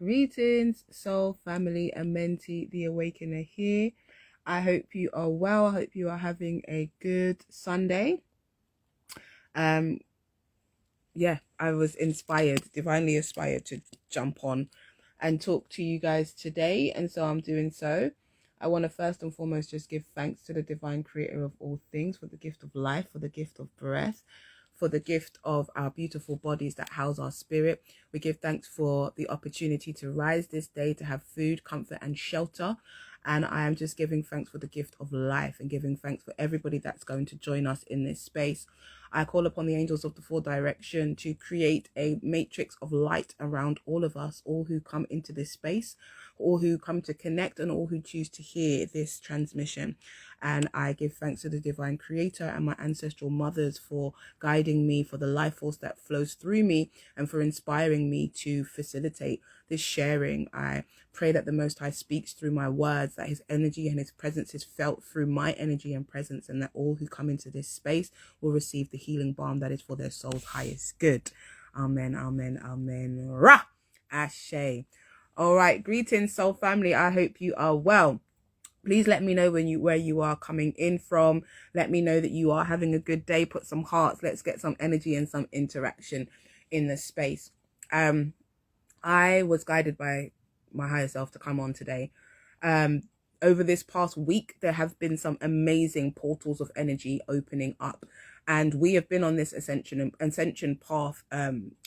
Greetings, soul, family, and mentee, the awakener here. I hope you are well. I hope you are having a good Sunday. Yeah, I was divinely inspired to jump on and talk to you guys today, and so I'm doing so. I want to first and foremost just give thanks to the divine creator of all things for the gift of life, for the gift of breath, for the gift of our beautiful bodies that house our spirit. We give thanks for the opportunity to rise this day, to have food, comfort, and shelter. And I am just giving thanks for the gift of life and giving thanks for everybody that's going to join us in this space. I call upon the angels of the four direction to create a matrix of light around all of us, all who come into this space, all who come to connect, and all who choose to hear this transmission. And I give thanks to the divine creator and my ancestral mothers for guiding me, for the life force that flows through me, and for inspiring me to facilitate this sharing. I pray that the Most High speaks through my words, that his energy and his presence is felt through my energy and presence, and that all who come into this space will receive the healing balm that is for their soul's highest good. Amen, amen, amen. Ra! Ashe. All right, greetings, soul family. I hope you are well. Please let me know where you are coming in from. Let me know that you are having a good day. Put some hearts. Let's get some energy and some interaction in the space. I was guided by my higher self to come on today. Over this past week, there have been some amazing portals of energy opening up. And we have been on this ascension path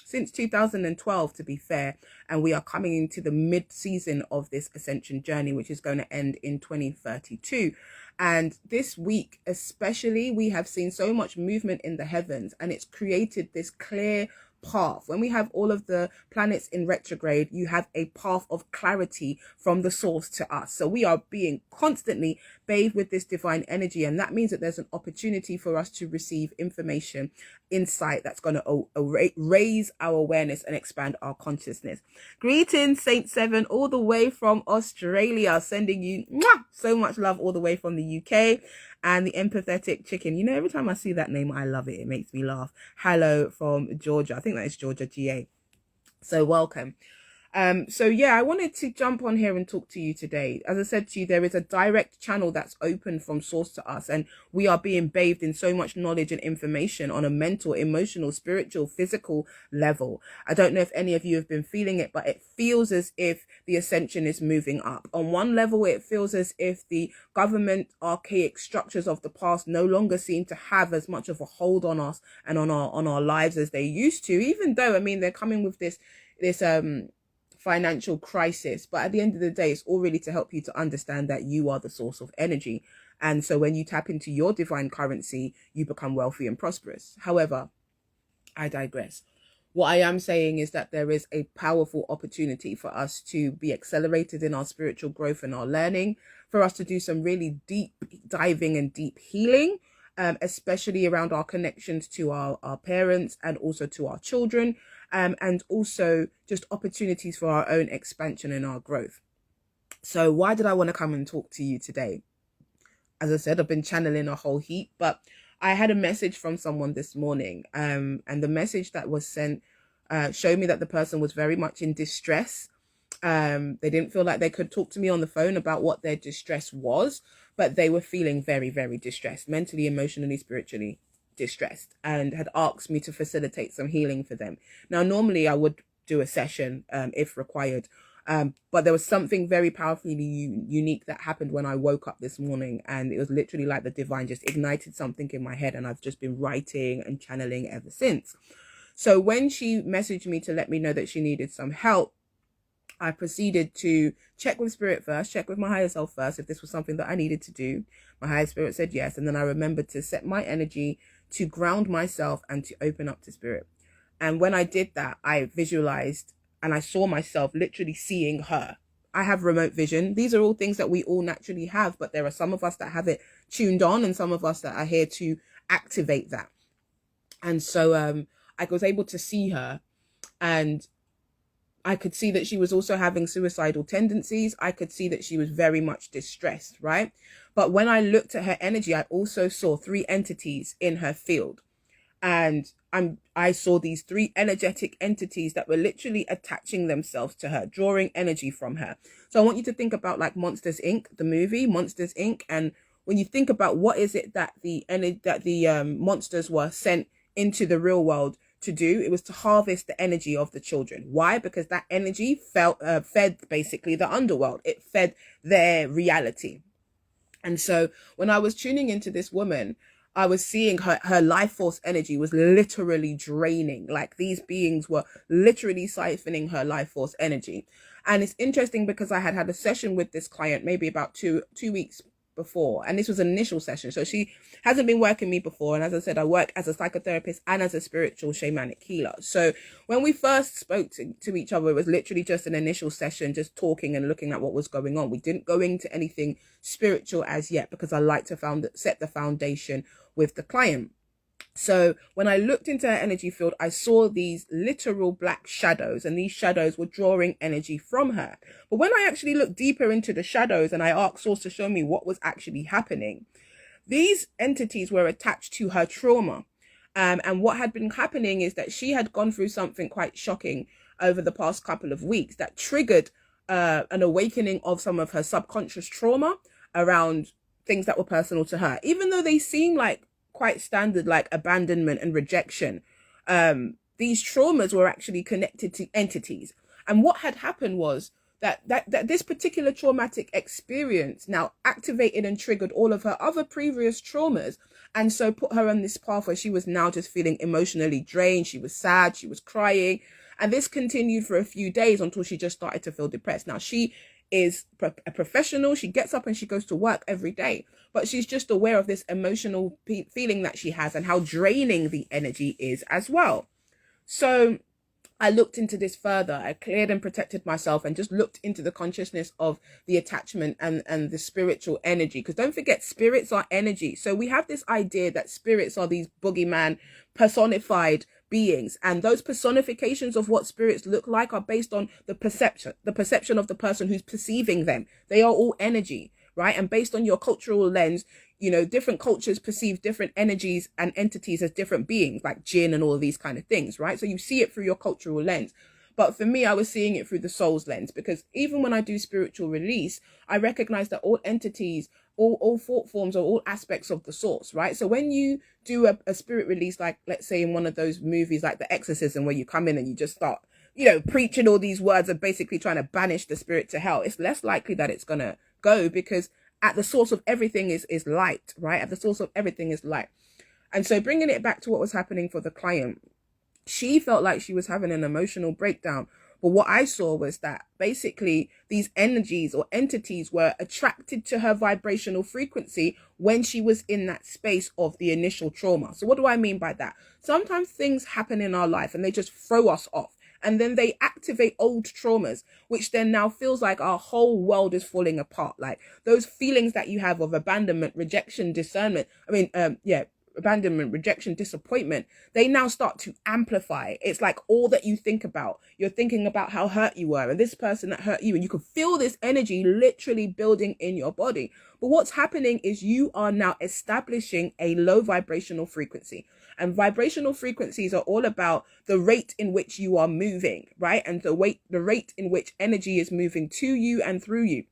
since 2012, to be fair. And we are coming into the mid-season of this ascension journey, which is going to end in 2032. And this week, especially, we have seen so much movement in the heavens, and it's created this clear path. When we have all of the planets in retrograde, you have a path of clarity from the source to us. So we are being constantly bathed with this divine energy, and that means that there's an opportunity for us to receive information, insight that's going to raise our awareness and expand our consciousness. Greetings, Saint Seven, all the way from Australia, sending you so much love all the way from the UK. And the empathetic chicken, every time I see that name, I love it. It makes me laugh. Hello from Georgia. I think that is Georgia, GA. So welcome. So yeah, I wanted to jump on here and talk to you today. As I said to you, there is a direct channel that's open from source to us, and we are being bathed in so much knowledge and information on a mental, emotional, spiritual, physical level. I don't know if any of you have been feeling it, but it feels as if the ascension is moving up. On one level, it feels as if the government archaic structures of the past no longer seem to have as much of a hold on us and on our lives as they used to, even though, they're coming with this financial crisis, but at the end of the day, it's all really to help you to understand that you are the source of energy. And so when you tap into your divine currency, you become wealthy and prosperous. However, I digress. What I am saying is that there is a powerful opportunity for us to be accelerated in our spiritual growth and our learning, for us to do some really deep diving and deep healing, especially around our connections to our parents and also to our children, and also just opportunities for our own expansion and our growth. So why did I want to come and talk to you today? As I said, I've been channeling a whole heap, but I had a message from someone this morning, and the message that was sent showed me that the person was very much in distress. They didn't feel like they could talk to me on the phone about what their distress was, but they were feeling very, very distressed, mentally, emotionally, spiritually distressed, and had asked me to facilitate some healing for them. Now, normally I would do a session if required, but there was something very powerfully unique that happened when I woke up this morning, and it was literally like the divine just ignited something in my head, and I've just been writing and channeling ever since. So when she messaged me to let me know that she needed some help, I proceeded to check with spirit first, check with my higher self first, if this was something that I needed to do. My higher spirit said yes. And then I remembered to set my energy to ground myself and to open up to spirit. And when I did that, I visualized and I saw myself literally seeing her. I have remote vision. These are all things that we all naturally have, but there are some of us that have it tuned on and some of us that are here to activate that. And so I was able to see her, and I could see that she was also having suicidal tendencies. I could see that she was very much distressed, right? But when I looked at her energy, I also saw 3 entities in her field. And I saw these three energetic entities that were literally attaching themselves to her, drawing energy from her. So I want you to think about like Monsters Inc., the movie Monsters Inc. And when you think about what is it that the monsters were sent into the real world to do, it was to harvest the energy of the children. Why? Because that energy fed basically the underworld. It fed their reality. And so when I was tuning into this woman, I was seeing her life force energy was literally draining. Like these beings were literally siphoning her life force energy. And it's interesting because I had a session with this client maybe about two weeks before, and this was an initial session. So she hasn't been working me before, and as I said, I work as a psychotherapist and as a spiritual shamanic healer. So when we first spoke to each other, it was literally just an initial session, just talking and looking at what was going on. We didn't go into anything spiritual as yet, because I like to set the foundation with the client. So when I looked into her energy field, I saw these literal black shadows, and these shadows were drawing energy from her. But when I actually looked deeper into the shadows and I asked Source to show me what was actually happening, these entities were attached to her trauma. And what had been happening is that she had gone through something quite shocking over the past couple of weeks that triggered an awakening of some of her subconscious trauma around things that were personal to her, even though they seem like quite standard, like abandonment and rejection. These traumas were actually connected to entities. And what had happened was that this particular traumatic experience now activated and triggered all of her other previous traumas, and so put her on this path where she was now just feeling emotionally drained. She was sad, she was crying, and this continued for a few days until she just started to feel depressed. Now, she is a professional. She gets up and she goes to work every day, but she's just aware of this emotional feeling that she has and how draining the energy is as well. So I looked into this further. I cleared and protected myself and just looked into the consciousness of the attachment and the spiritual energy. Because don't forget, spirits are energy. So we have this idea that spirits are these boogeyman personified beings, and those personifications of what spirits look like are based on the perception of the person who's perceiving them. They are all energy, right? And based on your cultural lens, you know, different cultures perceive different energies and entities as different beings, like jinn and all of these kind of things, right? So you see it through your cultural lens. But for me, I was seeing it through the soul's lens, because even when I do spiritual release, I recognize that all entities, all thought forms, are all aspects of the source, right? So when you do a spirit release, like let's say in one of those movies like The Exorcism, where you come in and you just start, you know, preaching all these words and basically trying to banish the spirit to hell, it's less likely that it's going to go, because at the source of everything is light, right? At the source of everything is light. And so bringing it back to what was happening for the client, she felt like she was having an emotional breakdown. But what I saw was that basically these energies or entities were attracted to her vibrational frequency when she was in that space of the initial trauma. So what do I mean by that? Sometimes things happen in our life and they just throw us off. And then they activate old traumas, which then now feels like our whole world is falling apart. Like those feelings that you have of abandonment, rejection, discernment. Abandonment, rejection, disappointment, they now start to amplify. It's like all that you think about. You're thinking about how hurt you were and this person that hurt you, and you can feel this energy literally building in your body. But what's happening is you are now establishing a low vibrational frequency. And vibrational frequencies are all about the rate in which you are moving, right? And the rate in which energy is moving to you and through you.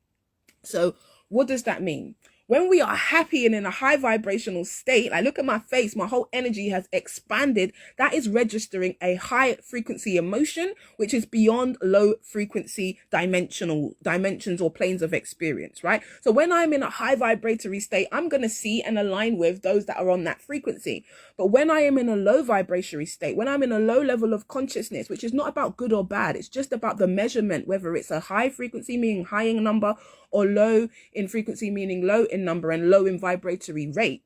So what does that mean? When we are happy and in a high vibrational state, like look at my face, my whole energy has expanded. That is registering a high frequency emotion, which is beyond low frequency dimensions or planes of experience, right? So when I'm in a high vibratory state, I'm going to see and align with those that are on that frequency. But when I am in a low vibratory state, when I'm in a low level of consciousness, which is not about good or bad, it's just about the measurement, whether it's a high frequency meaning high in number, or low in frequency meaning low in number and low in vibratory rate,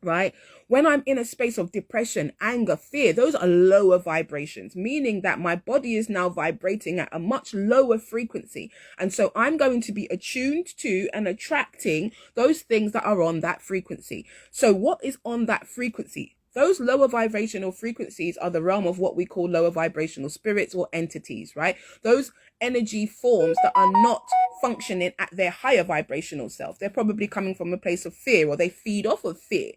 right? When I'm in a space of depression, anger, fear, those are lower vibrations, meaning that my body is now vibrating at a much lower frequency. And so I'm going to be attuned to and attracting those things that are on that frequency. So what is on that frequency? Those lower vibrational frequencies are the realm of what we call lower vibrational spirits or entities, right? Those energy forms that are not functioning at their higher vibrational self. They're probably coming from a place of fear, or they feed off of fear,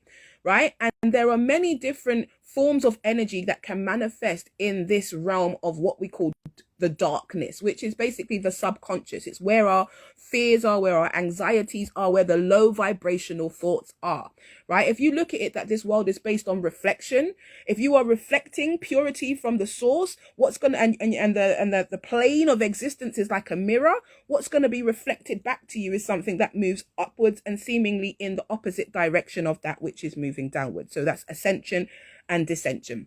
right? And there are many different forms of energy that can manifest in this realm of what we call the darkness, which is basically the subconscious. It's where our fears are, where our anxieties are, where the low vibrational thoughts are, right? If you look at it that this world is based on reflection, if you are reflecting purity from the source, what's going to, and the plane of existence is like a mirror, what's going to be reflected back to you is something that moves upwards and seemingly in the opposite direction of that which is moving downwards. So that's ascension and descension.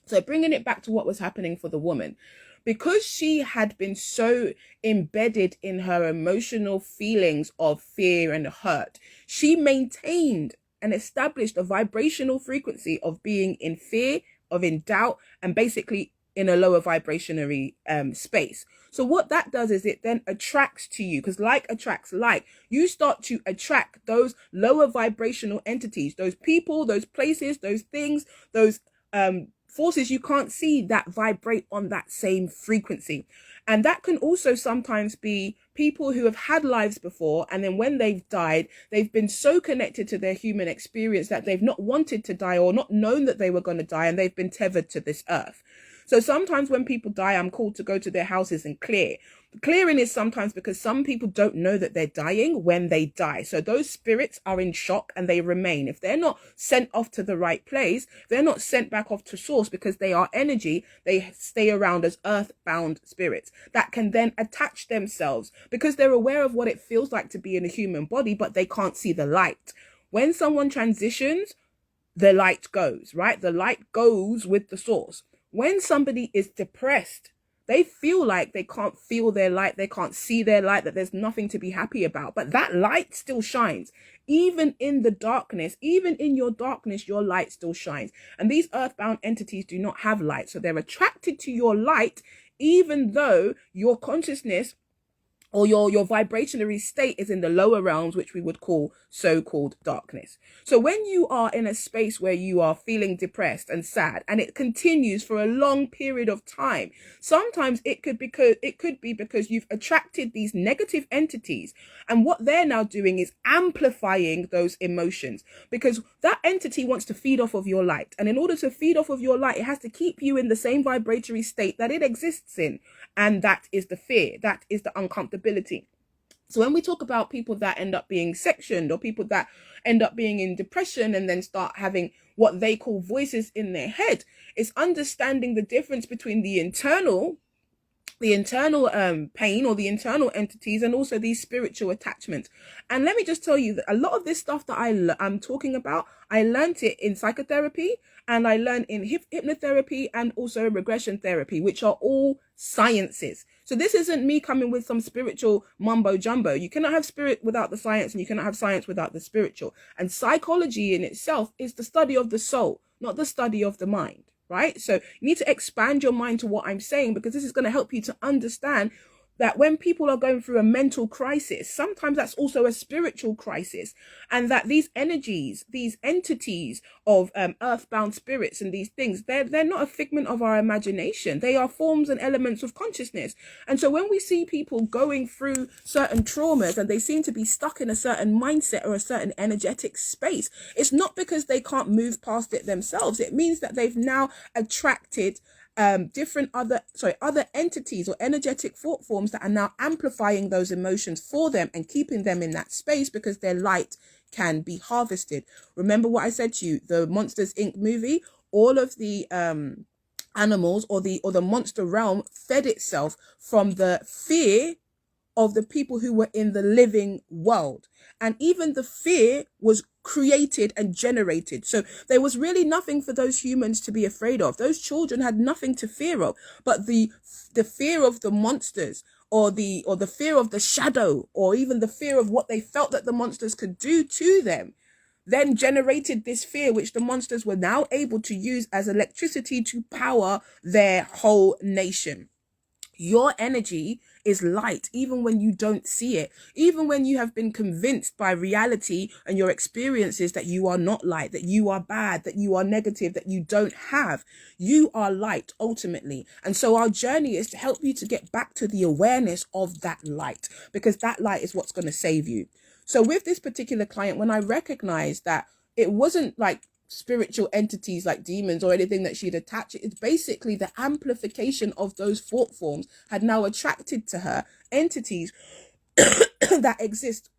So bringing it back to what was happening for the woman, because she had been so embedded in her emotional feelings of fear and hurt, she maintained and established a vibrational frequency of being in fear, of in doubt, and basically in a lower vibrationary space. So what that does is it then attracts to you, because like attracts like. You start to attract those lower vibrational entities, those people, those places, those things, those forces you can't see that vibrate on that same frequency. And that can also sometimes be people who have had lives before, and then when they've died, they've been so connected to their human experience that they've not wanted to die or not known that they were going to die, and they've been tethered to this earth. So sometimes when people die, I'm called to go to their houses and clear. Clearing is sometimes because some people don't know that they're dying when they die. So those spirits are in shock and they remain. If they're not sent off to the right place, they're not sent back off to source because they are energy. They stay around as earthbound spirits that can then attach themselves because they're aware of what it feels like to be in a human body, but they can't see the light. When someone transitions, the light goes, right? The light goes with the source. When somebody is depressed, they feel like they can't feel their light, they can't see their light, that there's nothing to be happy about. But that light still shines. Even in the darkness, even in your darkness, your light still shines. And these earthbound entities do not have light. So they're attracted to your light, even though your consciousness or your vibrationary state is in the lower realms, which we would call so-called darkness. So when you are in a space where you are feeling depressed and sad, and it continues for a long period of time, sometimes it could be because you've attracted these negative entities, and what they're now doing is amplifying those emotions, because that entity wants to feed off of your light, and in order to feed off of your light, it has to keep you in the same vibratory state that it exists in, and that is the fear, that is the uncomfortability. So when we talk about people that end up being sectioned, or people that end up being in depression and then start having what they call voices in their head, it's understanding the difference between the internal pain or the internal entities and also these spiritual attachments. And let me just tell you that a lot of this stuff that I'm talking about, I learned it in psychotherapy, and I learned in hypnotherapy and also regression therapy, which are all sciences. So this isn't me coming with some spiritual mumbo jumbo. You cannot have spirit without the science, and you cannot have science without the spiritual. And psychology in itself is the study of the soul, not the study of the mind. Right? So you need to expand your mind to what I'm saying, because this is going to help you to understand that when people are going through a mental crisis, sometimes that's also a spiritual crisis, and that these energies, these entities of earthbound spirits and these things, they're not a figment of our imagination. They are forms and elements of consciousness. And so when we see people going through certain traumas and they seem to be stuck in a certain mindset or a certain energetic space, it's not because they can't move past it themselves. It means that they've now attracted other entities or energetic thought forms that are now amplifying those emotions for them and keeping them in that space, because their light can be harvested. Remember what I said to you, the Monsters Inc. movie, all of the animals or the monster realm fed itself from the fear of the people who were in the living world. And even the fear was created and generated. So there was really nothing for those humans to be afraid of. Those children had nothing to fear of, but the fear of the monsters, or the fear of the shadow, or even the fear of what they felt that the monsters could do to them, then generated this fear, which the monsters were now able to use as electricity to power their whole nation. Your energy is light, even when you don't see it, even when you have been convinced by reality and your experiences that you are not light, that you are bad, that you are negative, that you don't have. You are light ultimately. And so our journey is to help you to get back to the awareness of that light, because that light is what's going to save you. So with this particular client, when I recognized that it wasn't like spiritual entities like demons or anything that she'd attach. It's basically the amplification of those thought forms had now attracted to her entities that exist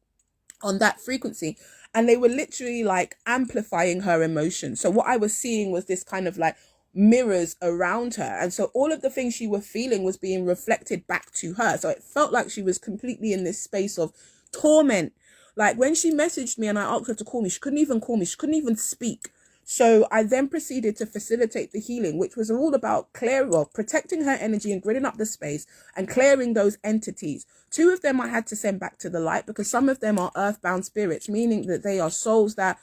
on that frequency, and they were literally like amplifying her emotions. So what I was seeing was this kind of like mirrors around her, and so all of the things she was feeling was being reflected back to her. So it felt like she was completely in this space of torment. Like when she messaged me and I asked her to call me, she couldn't even call me, she couldn't even speak. So I then proceeded to facilitate the healing, which was all about protecting her energy and gridding up the space and clearing those entities. 2 of them I had to send back to the light because some of them are earthbound spirits, meaning that they are souls that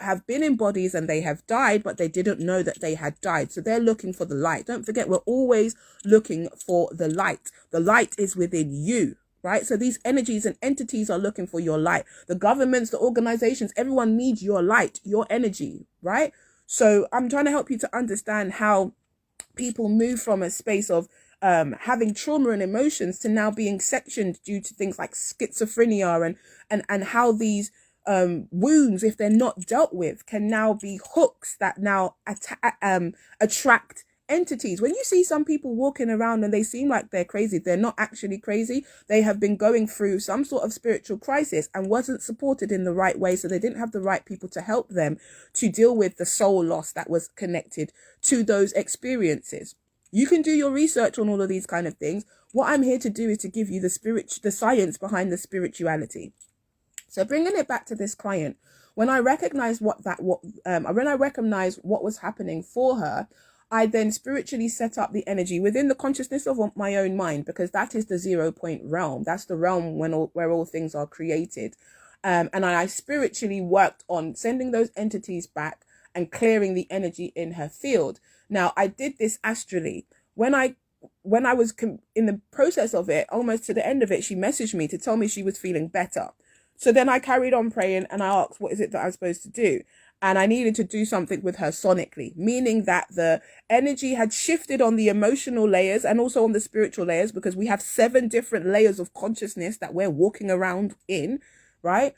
have been in bodies and they have died, but they didn't know that they had died. So they're looking for the light. Don't forget, we're always looking for the light. The light is within you. Right? So these energies and entities are looking for your light. The governments, the organizations, everyone needs your light, your energy, right? So I'm trying to help you to understand how people move from a space of having trauma and emotions to now being sectioned due to things like schizophrenia, and how these wounds, if they're not dealt with, can now be hooks that now attract entities. When you see some people walking around and they seem like they're crazy, they're not actually crazy. They have been going through some sort of spiritual crisis and wasn't supported in the right way, so they didn't have the right people to help them to deal with the soul loss that was connected to those experiences. You can do your research on all of these kind of things. What I'm here to do is to give you the science behind the spirituality. So bringing it back to this client, when I recognized what was happening for her, I then spiritually set up the energy within the consciousness of my own mind, because that is the 0 point realm. That's the realm where all things are created. And I spiritually worked on sending those entities back and clearing the energy in her field. Now, I did this astrally. When I was in the process of it, almost to the end of it, she messaged me to tell me she was feeling better. So then I carried on praying and I asked, what is it that I'm supposed to do? And I needed to do something with her sonically, meaning that the energy had shifted on the emotional layers and also on the spiritual layers, because we have 7 different layers of consciousness that we're walking around in, right?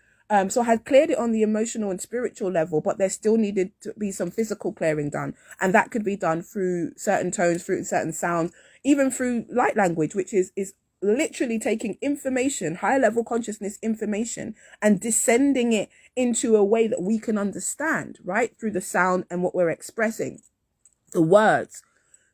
So I had cleared it on the emotional and spiritual level, but there still needed to be some physical clearing done. And that could be done through certain tones, through certain sounds, even through light language, which is literally taking information, high level consciousness information, and descending it into a way that we can understand, right? Through the sound and what we're expressing, the words.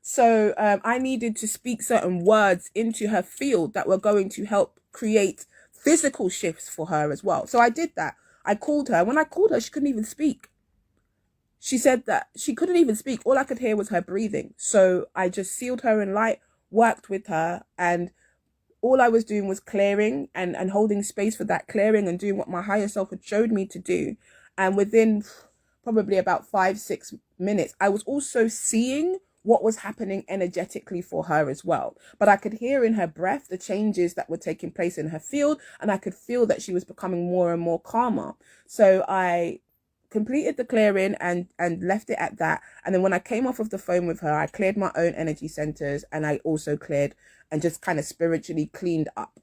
So I needed to speak certain words into her field that were going to help create physical shifts for her as well. So I did that. I called her. When I called her, she couldn't even speak. She said that she couldn't even speak. All I could hear was her breathing. So I just sealed her in light, worked with her, and all I was doing was clearing and holding space for that clearing and doing what my higher self had showed me to do. And within probably about 5-6 minutes, I was also seeing what was happening energetically for her as well. But I could hear in her breath the changes that were taking place in her field, and I could feel that she was becoming more and more calmer. So I completed the clearing and left it at that. And then when I came off of the phone with her, I cleared my own energy centers, and I also cleared and just kind of spiritually cleaned up.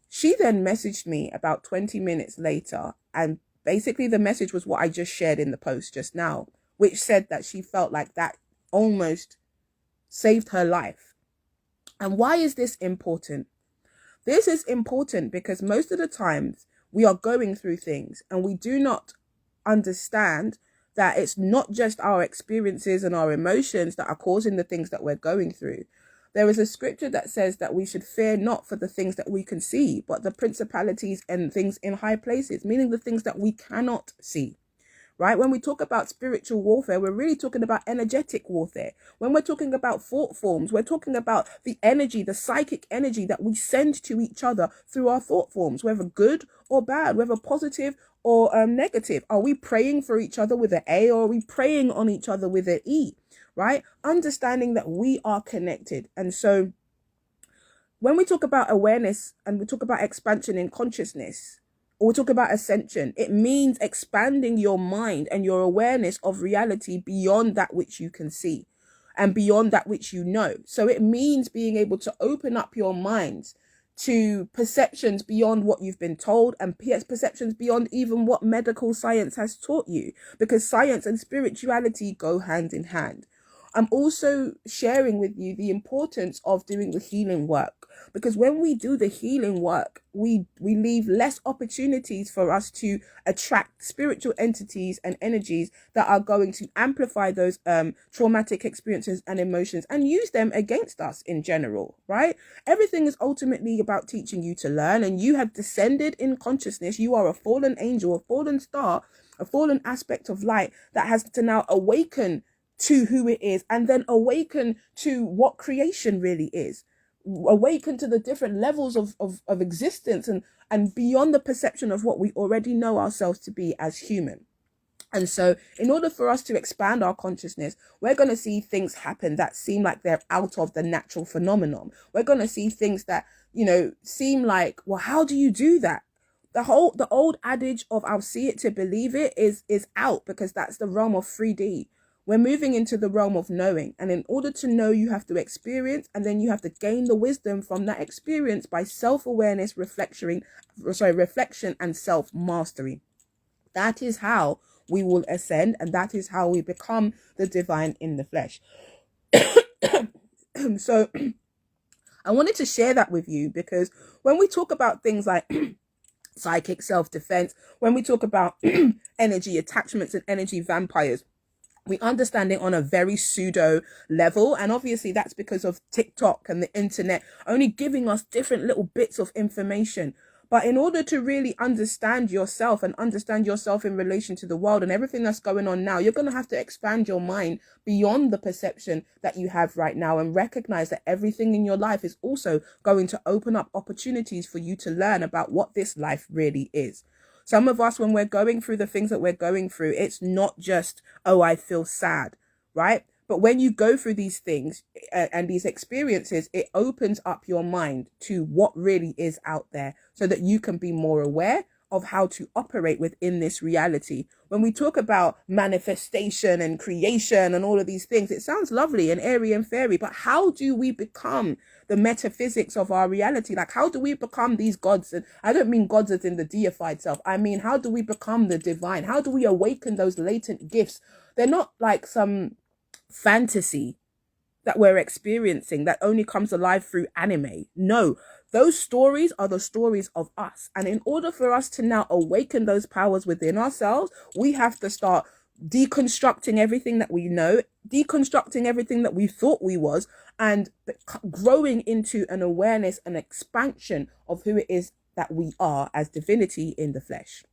She then messaged me about 20 minutes later, and basically the message was what I just shared in the post just now, which said that she felt like that almost saved her life. And why is this important? This is important because most of the times we are going through things and we do not understand that it's not just our experiences and our emotions that are causing the things that we're going through. There is a scripture that says that we should fear not for the things that we can see, but the principalities and things in high places, meaning the things that we cannot see. Right? When we talk about spiritual warfare, we're really talking about energetic warfare. When we're talking about thought forms, we're talking about the energy, the psychic energy that we send to each other through our thought forms, whether good or bad, whether positive or negative. Are we praying for each other with an A, or are we praying on each other with an E? Right? Understanding that we are connected. And so when we talk about awareness and we talk about expansion in consciousness, or we talk about ascension, it means expanding your mind and your awareness of reality beyond that which you can see and beyond that which you know. So it means being able to open up your minds to perceptions beyond what you've been told, and perceptions beyond even what medical science has taught you, because science and spirituality go hand in hand. I'm also sharing with you the importance of doing the healing work, because when we do the healing work, we leave less opportunities for us to attract spiritual entities and energies that are going to amplify those traumatic experiences and emotions and use them against us in general, right? Everything is ultimately about teaching you to learn, and you have descended in consciousness. You are a fallen angel, a fallen star, a fallen aspect of light that has to now awaken to who it is, and then awaken to what creation really is, awaken to the different levels of existence, and beyond the perception of what we already know ourselves to be as human. And so in order for us to expand our consciousness, we're going to see things happen that seem like they're out of the natural phenomenon. We're going to see things that, seem like, well, how do you do that? The old adage of I'll see it to believe it is out, because that's the realm of 3D. We're moving into the realm of knowing. And in order to know, you have to experience, and then you have to gain the wisdom from that experience by self-awareness, reflection, and self-mastery. That is how we will ascend, and that is how we become the divine in the flesh. So I wanted to share that with you, because when we talk about things like psychic self-defense, when we talk about energy attachments and energy vampires, we understand it on a very pseudo level. And obviously that's because of TikTok and the internet only giving us different little bits of information. But in order to really understand yourself and understand yourself in relation to the world and everything that's going on now, you're going to have to expand your mind beyond the perception that you have right now, and recognize that everything in your life is also going to open up opportunities for you to learn about what this life really is. Some of us, when we're going through the things that we're going through, it's not just, oh, I feel sad, right? But when you go through these things and these experiences, it opens up your mind to what really is out there, so that you can be more aware of how to operate within this reality. When we talk about manifestation and creation and all of these things, it sounds lovely and airy and fairy, but how do we become the metaphysics of our reality? Like, how do we become these gods? And I don't mean gods as in the deified self. I mean, how do we become the divine? How do we awaken those latent gifts? They're not like some fantasy that we're experiencing that only comes alive through anime. No, those stories are the stories of us. And in order for us to now awaken those powers within ourselves, we have to start deconstructing everything that we know, deconstructing everything that we thought we was, and growing into an awareness and expansion of who it is that we are as divinity in the flesh.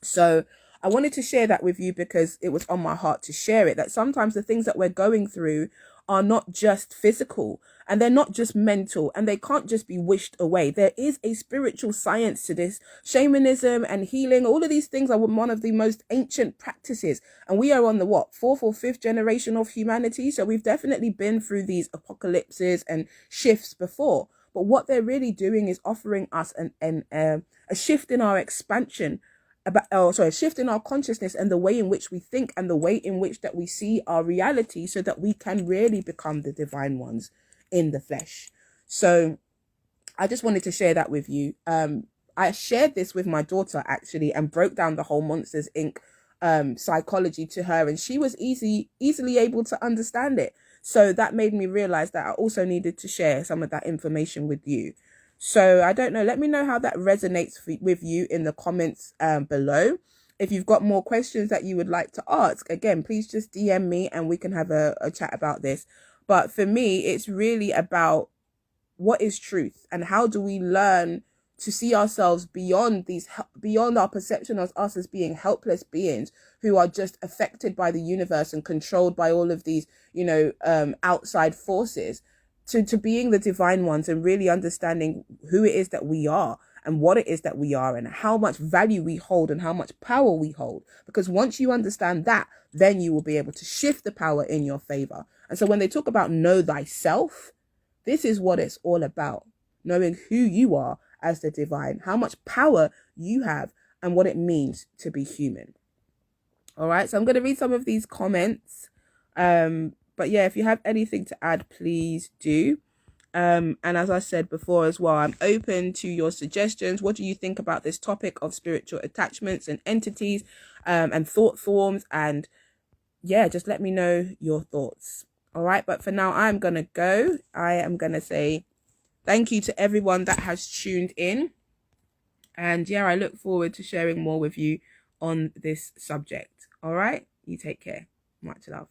So I wanted to share that with you because it was on my heart to share it, that sometimes the things that we're going through are not just physical, and they're not just mental, and they can't just be wished away. There is a spiritual science to this. Shamanism and healing, all of these things are one of the most ancient practices. And we are on the fourth or fifth generation of humanity. So we've definitely been through these apocalypses and shifts before. But what they're really doing is offering us a shift in our expansion, a shift in our consciousness and the way in which we think and the way in which that we see our reality, so that we can really become the divine ones in the flesh. So I just wanted to share that with you. I shared this with my daughter actually, and broke down the whole Monsters Inc. Psychology to her, and she was easily able to understand it. So that made me realize that I also needed to share some of that information with you. So I don't know, let me know how that resonates with you in the comments below. If you've got more questions that you would like to ask, again, please just DM me and we can have a chat about this. But for me, it's really about what is truth, and how do we learn to see ourselves beyond our perception of us as being helpless beings who are just affected by the universe and controlled by all of these, outside forces, to being the divine ones, and really understanding who it is that we are and what it is that we are, and how much value we hold and how much power we hold. Because once you understand that, then you will be able to shift the power in your favor. And so when they talk about know thyself, this is what it's all about. Knowing who you are as the divine, how much power you have, and what it means to be human. All right, so I'm going to read some of these comments. But yeah, if you have anything to add, please do. And as I said before as well, I'm open to your suggestions. What do you think about this topic of spiritual attachments and entities, and thought forms? And yeah, just let me know your thoughts. All right. But for now, I'm going to go. I am going to say thank you to everyone that has tuned in. And yeah, I look forward to sharing more with you on this subject. All right. You take care. Much love.